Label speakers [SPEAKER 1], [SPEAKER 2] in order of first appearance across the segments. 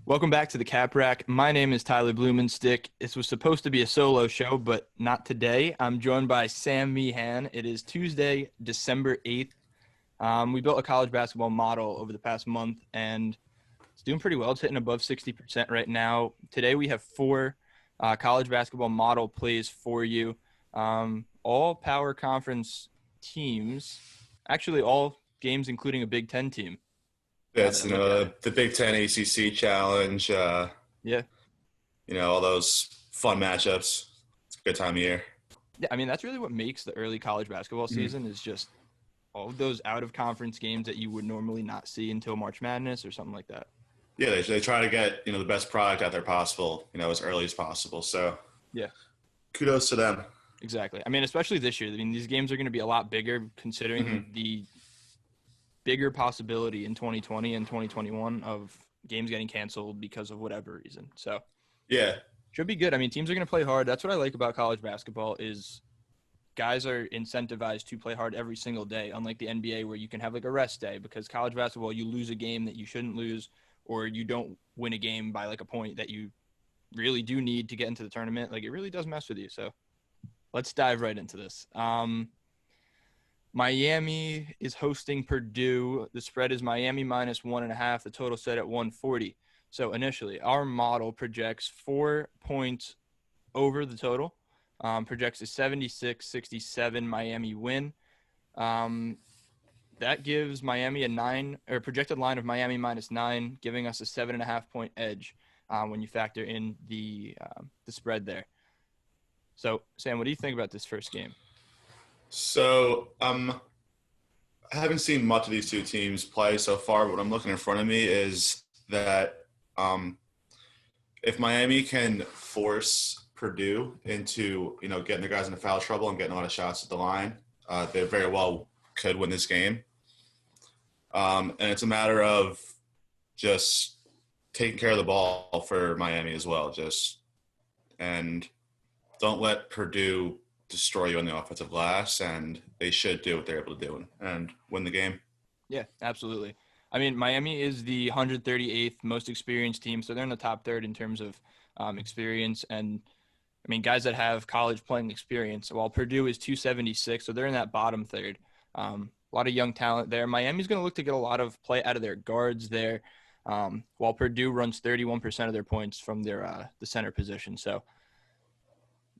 [SPEAKER 1] Welcome back to the Cap Rack. My name is Tyler Blumenstick. This was supposed to be a solo show, but not today. I'm joined by Sam Meehan. It is Tuesday, December 8th. We built a college basketball model over the past month, and it's doing pretty well. It's hitting above 60% right now. Today we have four college basketball model plays for you. All power conference teams, actually all games including a Big Ten team.
[SPEAKER 2] That's the Big Ten ACC challenge.
[SPEAKER 1] Yeah.
[SPEAKER 2] All those fun matchups. It's a good time of year.
[SPEAKER 1] Yeah, I mean, that's really what makes the early college basketball season is just all of those out-of-conference games that you would normally not see until March Madness or something like that.
[SPEAKER 2] Yeah, they try to get the best product out there possible, as early as possible. So
[SPEAKER 1] Yeah,
[SPEAKER 2] kudos to them.
[SPEAKER 1] exactly. I mean, especially this year. I mean, these games are going to be a lot bigger considering the bigger possibility in 2020 and 2021 of games getting canceled because of whatever reason. So
[SPEAKER 2] Yeah,
[SPEAKER 1] should be good. I mean, teams are going to play hard. That's what I like about college basketball is guys are incentivized to play hard every single day, unlike the NBA where you can have like a rest day because college basketball, you lose a game that you shouldn't lose or you don't win a game by like a point that you really do need to get into the tournament. Like it really does mess with you. So let's dive right into this. Miami is hosting Purdue. The spread is Miami minus 1.5. The total set at 140. So initially, our model projects 4 points over the total. Projects a 76-67 Miami win. That gives Miami a 9 or projected line of Miami minus 9, giving us a 7.5 point edge when you factor in the spread there. So, Sam, what do you think about this first game?
[SPEAKER 2] So I haven't seen much of these two teams play so far, but what I'm looking in front of me is that if Miami can force Purdue into, getting their guys into foul trouble and getting a lot of shots at the line, they very well could win this game. And it's a matter of just taking care of the ball for Miami as well. And don't let Purdue destroy you on the offensive glass, and they should do what they're able to do and win the game.
[SPEAKER 1] Yeah, absolutely. I mean, Miami is the 138th most experienced team, so they're in the top third in terms of experience. And, I mean, guys that have college playing experience, while Purdue is 276, so they're in that bottom third. A lot of young talent there. Miami's going to look to get a lot of play out of their guards there, while Purdue runs 31% of their points from their the center position. So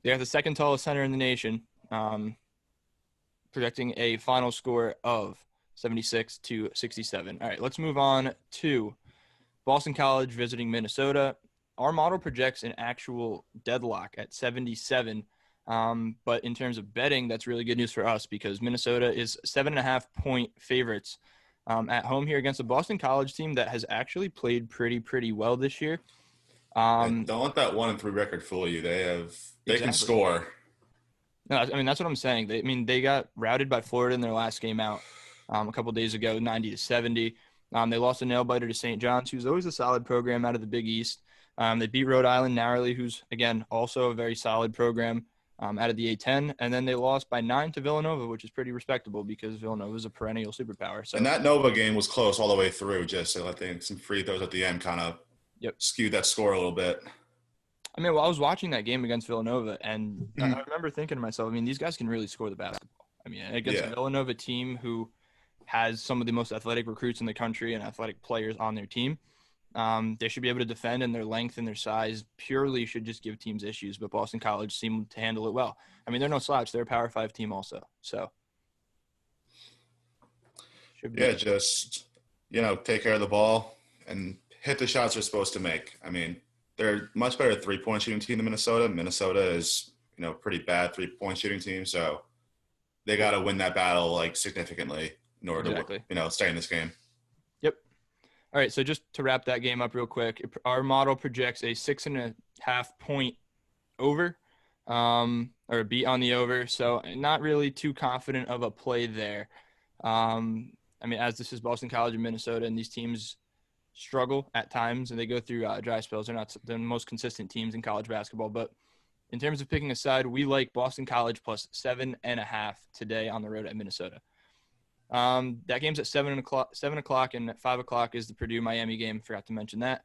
[SPEAKER 1] they have the second tallest center in the nation, projecting a final score of 76-67. All right, let's move on to Boston College visiting Minnesota. Our model projects an actual deadlock at 77. But in terms of betting, that's really good news for us because Minnesota is 7.5 point favorites at home here against a Boston College team that has actually played pretty well this year.
[SPEAKER 2] Don't let that 1-3 record fool you. They can score.
[SPEAKER 1] No, I mean, that's what I'm saying. They got routed by Florida in their last game out a couple days ago, 90-70. They lost a nail biter to St. John's, who's always a solid program out of the Big East. They beat Rhode Island narrowly, who's, again, also a very solid program out of the A-10. And then they lost by 9 to Villanova, which is pretty respectable because Villanova is a perennial superpower. So,
[SPEAKER 2] and that Nova game was close all the way through. Just I think some free throws at the end kind of skewed that score a little bit.
[SPEAKER 1] I mean, I was watching that game against Villanova, and I remember thinking to myself, I mean, these guys can really score the basketball. I mean, against a Villanova team who has some of the most athletic recruits in the country and athletic players on their team, they should be able to defend, and their length and their size purely should just give teams issues, but Boston College seemed to handle it well. I mean, they're no slouch. They're a Power 5 team also, so.
[SPEAKER 2] Just, take care of the ball and hit the shots they're supposed to make. I mean, they're much better three-point shooting team than Minnesota. Minnesota is, pretty bad three-point shooting team, so they got to win that battle like significantly in order to, stay in this game.
[SPEAKER 1] Yep. All right, so just to wrap that game up real quick, our model projects a 6.5 point over, or beat on the over, so not really too confident of a play there. I mean, as this is Boston College and Minnesota, and these teams struggle at times and they go through dry spells. They're not the most consistent teams in college basketball, but in terms of picking a side, we like Boston College plus 7.5 today on the road at Minnesota. That game's at 7 o'clock, and at 5 o'clock is the Purdue Miami game. Forgot to mention that.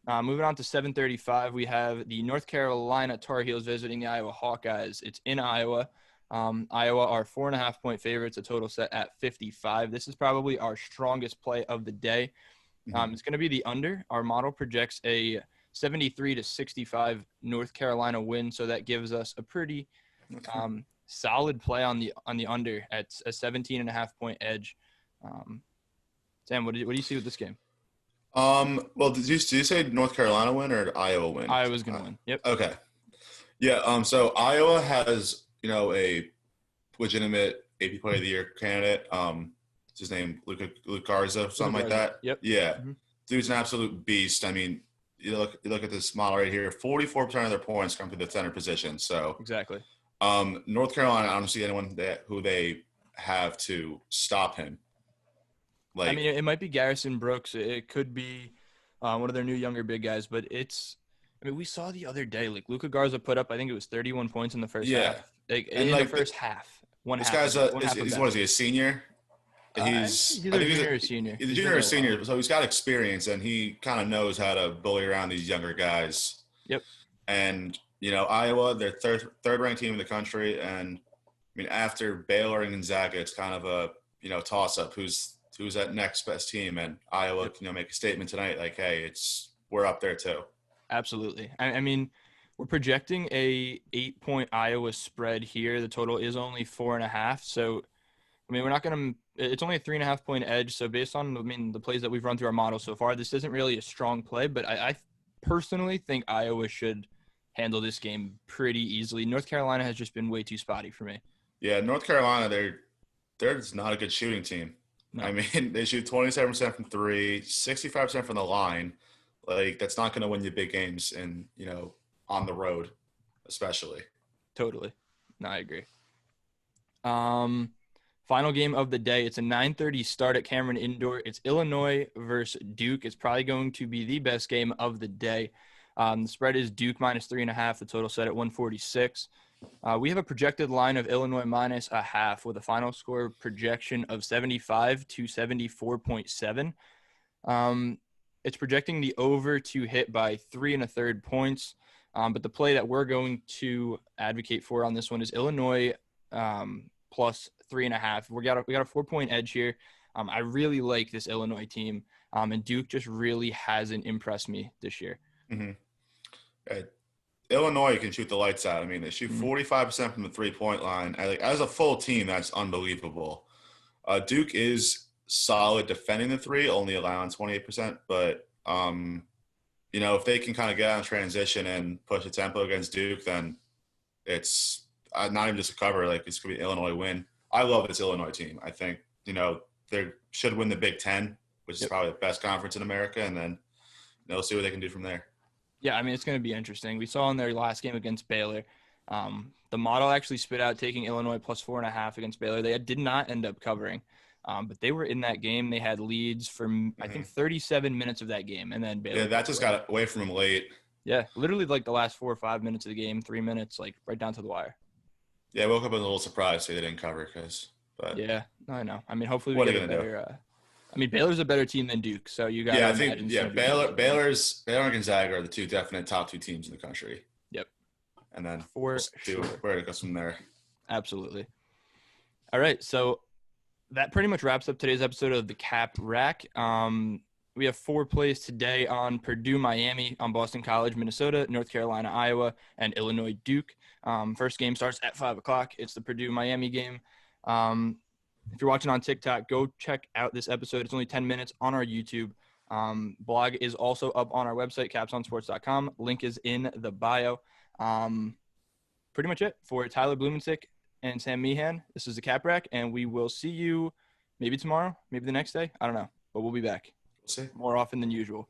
[SPEAKER 1] Moving on to 7:35, we have the North Carolina Tar Heels visiting the Iowa Hawkeyes. It's in Iowa. Iowa are 4.5-point favorites, a total set at 55. This is probably our strongest play of the day. It's going to be the under. Our model projects a 73-65 North Carolina win, so that gives us a pretty solid play on the under at a 17.5-point edge. Sam, what do you see with this game?
[SPEAKER 2] Well, did you say North Carolina win or Iowa win?
[SPEAKER 1] Iowa's going to win. Yep.
[SPEAKER 2] Okay. Yeah. So Iowa has, a legitimate AP Player of the Year candidate. What's his name? Luke Garza, something like that.
[SPEAKER 1] Yep.
[SPEAKER 2] Yeah. Dude's an absolute beast. I mean, you look at this model right here. 44% of their points come from the center position. So
[SPEAKER 1] exactly.
[SPEAKER 2] North Carolina, I don't see anyone who they have to stop him.
[SPEAKER 1] I mean, it might be Garrison Brooks. It could be one of their new younger big guys. But we saw the other day, like Luka Garza put up, I think it was 31 points in the first half. The first half.
[SPEAKER 2] This guy's what is he, a senior?
[SPEAKER 1] He's a junior or senior.
[SPEAKER 2] He's a junior or senior, so he's got experience and he kind of knows how to bully around these younger guys.
[SPEAKER 1] Yep.
[SPEAKER 2] And Iowa, they're third ranked team in the country, and I mean after Baylor and Gonzaga, it's kind of a toss up who's that next best team, and Iowa make a statement tonight like, hey, we're up there too.
[SPEAKER 1] Absolutely. I mean, we're projecting a 8-point Iowa spread here. The total is only 4.5. So, I mean, we're not going to – it's only a 3.5-point edge. So, based on, the plays that we've run through our model so far, this isn't really a strong play. But I personally think Iowa should handle this game pretty easily. North Carolina has just been way too spotty for me.
[SPEAKER 2] Yeah, North Carolina, they're just not a good shooting team. No. I mean, they shoot 27% from three, 65% from the line. Like, that's not going to win you big games and, on the road, especially.
[SPEAKER 1] Totally. No, I agree. Final game of the day. It's a 9:30 start at Cameron Indoor. It's Illinois versus Duke. It's probably going to be the best game of the day. The spread is Duke minus 3.5. The total set at 146. We have a projected line of Illinois minus a half with a final score projection of 75 to 74.7. It's projecting the over to hit by 3 1/3 points. But the play that we're going to advocate for on this one is Illinois plus 3.5. We got a 4-point edge here. I really like this Illinois team, and Duke just really hasn't impressed me this year.
[SPEAKER 2] Illinois can shoot the lights out. I mean, they shoot 45% from the 3-point line. As a full team, that's unbelievable. Duke is solid defending the three, only allowing 28%. But, if they can kind of get on transition and push the tempo against Duke, then it's not even just a cover. Like, it's going to be an Illinois win. I love this Illinois team. I think, they should win the Big Ten, which is probably the best conference in America. And then they'll see what they can do from there.
[SPEAKER 1] Yeah, I mean, it's going to be interesting. We saw in their last game against Baylor, the model actually spit out taking Illinois plus 4.5 against Baylor. They did not end up covering, but they were in that game. They had leads for, I think, 37 minutes of that game, and then Baylor.
[SPEAKER 2] Yeah, that just got away from them late.
[SPEAKER 1] Yeah, literally like the last 4 or 5 minutes of the game, 3 minutes, like right down to the wire.
[SPEAKER 2] Yeah, I woke up a little surprised they didn't cover
[SPEAKER 1] Yeah, I know. I mean, hopefully we get a better Baylor's a better team than Duke, so you got.
[SPEAKER 2] Yeah, I think. Yeah, Baylor and Gonzaga are the two definite top 2 teams in the country.
[SPEAKER 1] Yep.
[SPEAKER 2] And then
[SPEAKER 1] we'll
[SPEAKER 2] see where it goes from there.
[SPEAKER 1] Absolutely. All right, so that pretty much wraps up today's episode of the Cap Rack. We have 4 plays today on Purdue, Miami, on Boston College, Minnesota, North Carolina, Iowa, and Illinois, Duke. First game starts at 5:00. It's the Purdue-Miami game. If you're watching on TikTok, go check out this episode. It's only 10 minutes on our YouTube. Blog is also up on our website, capsonsports.com. Link is in the bio. Pretty much it for Tyler Blumenstick and Sam Meehan. This is the Cap Rack, and we will see you maybe tomorrow, maybe the next day. I don't know, but we'll be back.
[SPEAKER 2] We'll see.
[SPEAKER 1] More often than usual.